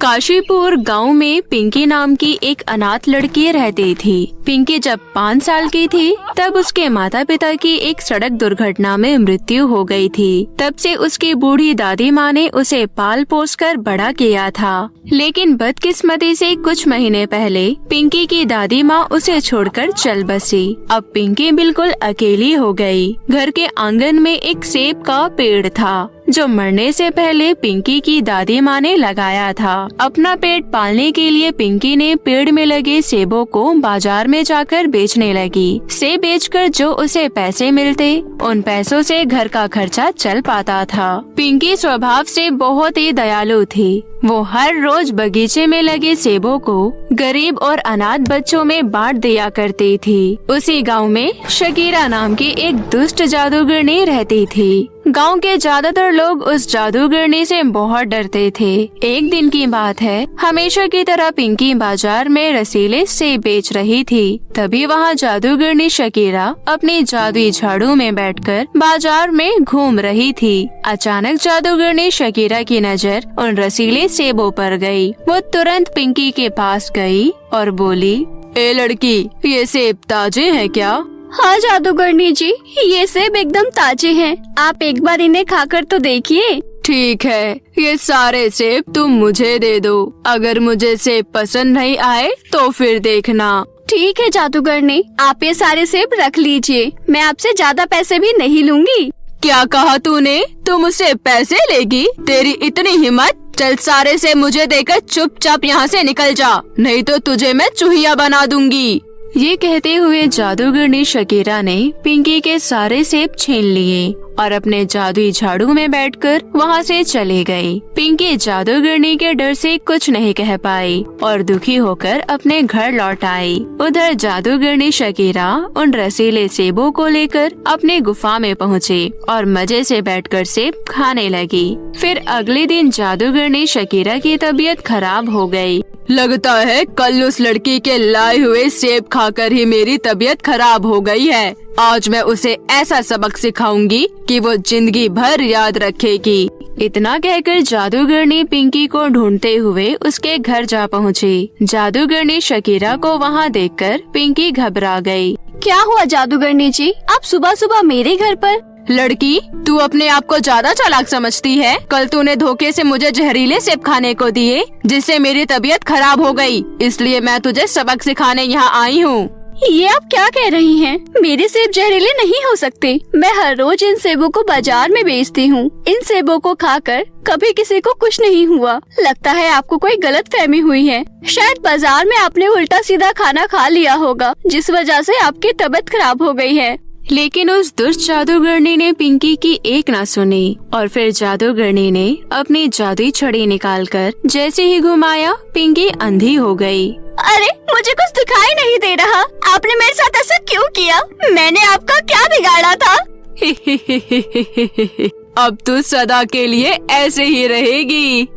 काशीपुर गांव में पिंकी नाम की एक अनाथ लड़की रहती थी। पिंकी जब 5 साल की थी तब उसके माता पिता की एक सड़क दुर्घटना में मृत्यु हो गई थी। तब से उसकी बूढ़ी दादी माँ ने उसे पाल पोस कर बड़ा किया था। लेकिन बदकिस्मती से कुछ महीने पहले पिंकी की दादी माँ उसे छोड़कर चल बसी। अब पिंकी बिल्कुल अकेली हो गई। घर के आंगन में एक सेब का पेड़ था जो मरने से पहले पिंकी की दादी माँ ने लगाया था। अपना पेट पालने के लिए पिंकी ने पेड़ में लगे सेबों को बाजार में जाकर बेचने लगी। सेब बेचकर जो उसे पैसे मिलते उन पैसों से घर का खर्चा चल पाता था। पिंकी स्वभाव से बहुत ही दयालु थी। वो हर रोज बगीचे में लगे सेबों को गरीब और अनाथ बच्चों में बांट दिया करती थी। उसी गांव में शकीरा नाम की एक दुष्ट जादूगरनी रहती थी। गांव के ज्यादातर लोग उस जादूगरनी से बहुत डरते थे। एक दिन की बात है, हमेशा की तरह पिंकी बाजार में रसीले सेब बेच रही थी। तभी वहाँ जादूगरनी शकीरा अपनी जादुई झाड़ू में बैठकर बाजार में घूम रही थी। अचानक जादूगरनी शकीरा की नजर उन रसीले सेबों पर गई। वो तुरंत पिंकी के पास गई और बोली, ए लड़की, ये सेब ताजे हैं क्या? हाँ जादूगरनी जी, ये सेब एकदम ताजे हैं। आप एक बार इन्हें खाकर तो देखिए। ठीक है, ये सारे सेब तुम मुझे दे दो। अगर मुझे सेब पसंद नहीं आए तो फिर देखना। ठीक है जादूगरनी, आप ये सारे सेब रख लीजिए। मैं आपसे ज्यादा पैसे भी नहीं लूंगी। क्या कहा तूने? तुम मुझसे पैसे लेगी? तेरी इतनी हिम्मत? चल, सारे सेब मुझे देकर चुपचाप यहाँ से निकल जा, नहीं तो तुझे मैं चूहिया बना दूंगी। ये कहते हुए जादूगरनी शकीरा ने पिंकी के सारे सेब छीन लिए और अपने जादुई झाड़ू में बैठकर वहाँ से चले गई। पिंकी जादूगरनी के डर से कुछ नहीं कह पाई और दुखी होकर अपने घर लौट आई। उधर जादूगरनी शकीरा उन रसीले सेबों को लेकर अपने गुफा में पहुँची और मजे से बैठकर सेब खाने लगी। फिर अगले दिन जादूगरनी शकीरा की तबीयत खराब हो गई। लगता है कल उस लड़की के लाए हुए सेब खाकर ही मेरी तबीयत खराब हो गई है। आज मैं उसे ऐसा सबक सिखाऊंगी कि वो जिंदगी भर याद रखेगी। इतना कहकर जादूगरनी पिंकी को ढूंढते हुए उसके घर जा पहुंची। जादूगरनी शकीरा को वहां देखकर पिंकी घबरा गई। क्या हुआ जादूगरनी जी, आप सुबह सुबह मेरे घर पर? लड़की, तू अपने आप को ज्यादा चालाक समझती है। कल तूने धोखे से मुझे जहरीले सेब खाने को दिए जिससे मेरी तबीयत खराब हो गई, इसलिए मैं तुझे सबक सिखाने यहाँ आई हूँ। ये आप क्या कह रही हैं? मेरे सेब जहरीले नहीं हो सकते। मैं हर रोज इन सेबों को बाजार में बेचती हूँ। इन सेबों को खाकर कभी किसी को कुछ नहीं हुआ। लगता है आपको कोई गलतफहमी हुई है। शायद बाजार में आपने उल्टा सीधा खाना खा लिया होगा, जिस वजह से आपकी तबीयत खराब हो गई है। लेकिन उस दुष्ट जादूगरनी ने पिंकी की एक ना सुनी और फिर जादूगरनी ने अपनी जादुई छड़ी निकालकर जैसे ही घुमाया, पिंकी अंधी हो गई। अरे, मुझे कुछ दिखाई नहीं दे रहा। आपने मेरे साथ ऐसा क्यों किया? मैंने आपका क्या बिगाड़ा था? अब तू सदा के लिए ऐसे ही रहेगी।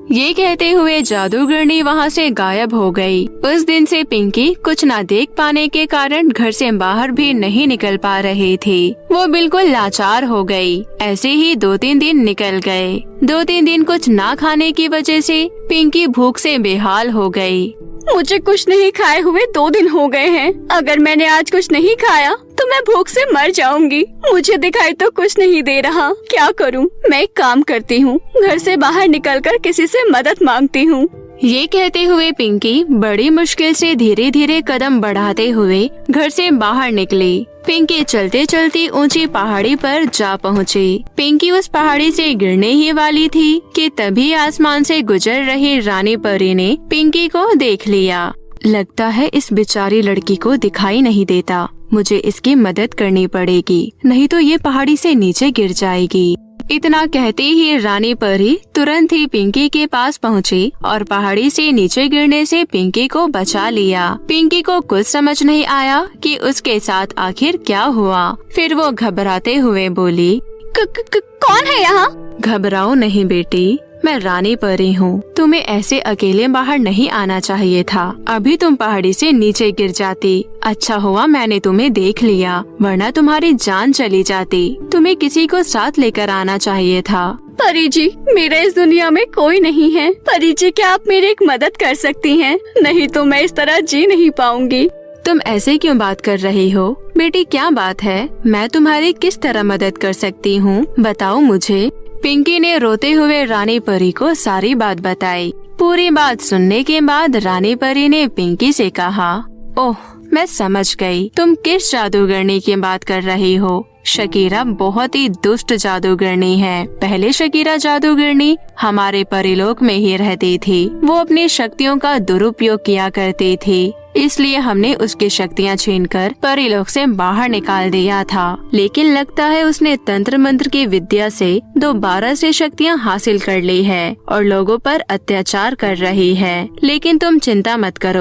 ये कहते हुए जादूगरनी वहाँ से गायब हो गई। उस दिन से पिंकी कुछ ना देख पाने के कारण घर से बाहर भी नहीं निकल पा रही थी। वो बिल्कुल लाचार हो गई। ऐसे ही 2-3 दिन निकल गए। 2-3 दिन कुछ ना खाने की वजह से पिंकी भूख से बेहाल हो गई। मुझे कुछ नहीं खाए हुए 2 दिन हो गए हैं। अगर मैंने आज कुछ नहीं खाया तो मैं भूख से मर जाऊंगी। मुझे दिखाई तो कुछ नहीं दे रहा। क्या करूं? मैं एक काम करती हूं, घर से बाहर निकलकर किसी से मदद मांगती हूं। ये कहते हुए पिंकी बड़ी मुश्किल से धीरे धीरे कदम बढ़ाते हुए घर से बाहर निकली। पिंकी चलते चलते ऊंची पहाड़ी पर जा पहुंची। पिंकी उस पहाड़ी से गिरने ही वाली थी कि तभी आसमान से गुजर रही रानी परी ने पिंकी को देख लिया। लगता है इस बेचारी लड़की को दिखाई नहीं देता। मुझे इसकी मदद करनी पड़ेगी, नहीं तो ये पहाड़ी से नीचे गिर जाएगी। इतना कहते ही रानी परी तुरंत ही पिंकी के पास पहुंची और पहाड़ी से नीचे गिरने से पिंकी को बचा लिया। पिंकी को कुछ समझ नहीं आया कि उसके साथ आखिर क्या हुआ। फिर वो घबराते हुए बोली, कौन है यहाँ? घबराओ नहीं बेटी, मैं रानी परी हूँ। तुम्हें ऐसे अकेले बाहर नहीं आना चाहिए था। अभी तुम पहाड़ी से नीचे गिर जाती। अच्छा हुआ मैंने तुम्हें देख लिया, वरना तुम्हारी जान चली जाती। तुम्हें किसी को साथ लेकर आना चाहिए था। परी जी, मेरा इस दुनिया में कोई नहीं है। परी जी, क्या आप मेरी एक मदद कर सकती हैं? नहीं तो मैं इस तरह जी नहीं पाऊंगी। तुम ऐसे क्यों बात कर रही हो? बेटी क्या बात है? मैं तुम्हारी किस तरह मदद कर सकती हूँ, बताओ मुझे। पिंकी ने रोते हुए रानी परी को सारी बात बताई। पूरी बात सुनने के बाद रानी परी ने पिंकी से कहा, ओह मैं समझ गई, तुम किस जादूगरनी की बात कर रही हो। शकीरा बहुत ही दुष्ट जादूगरनी है। पहले शकीरा जादूगरनी हमारे परीलोक में ही रहती थी। वो अपनी शक्तियों का दुरुपयोग किया करती थी, इसलिए हमने उसकी शक्तियाँ छीनकर परीलोक से बाहर निकाल दिया था। लेकिन लगता है उसने तंत्र मंत्र की विद्या से दोबारा से शक्तियाँ हासिल कर ली है और लोगों पर अत्याचार कर रही है। लेकिन तुम चिंता मत करो।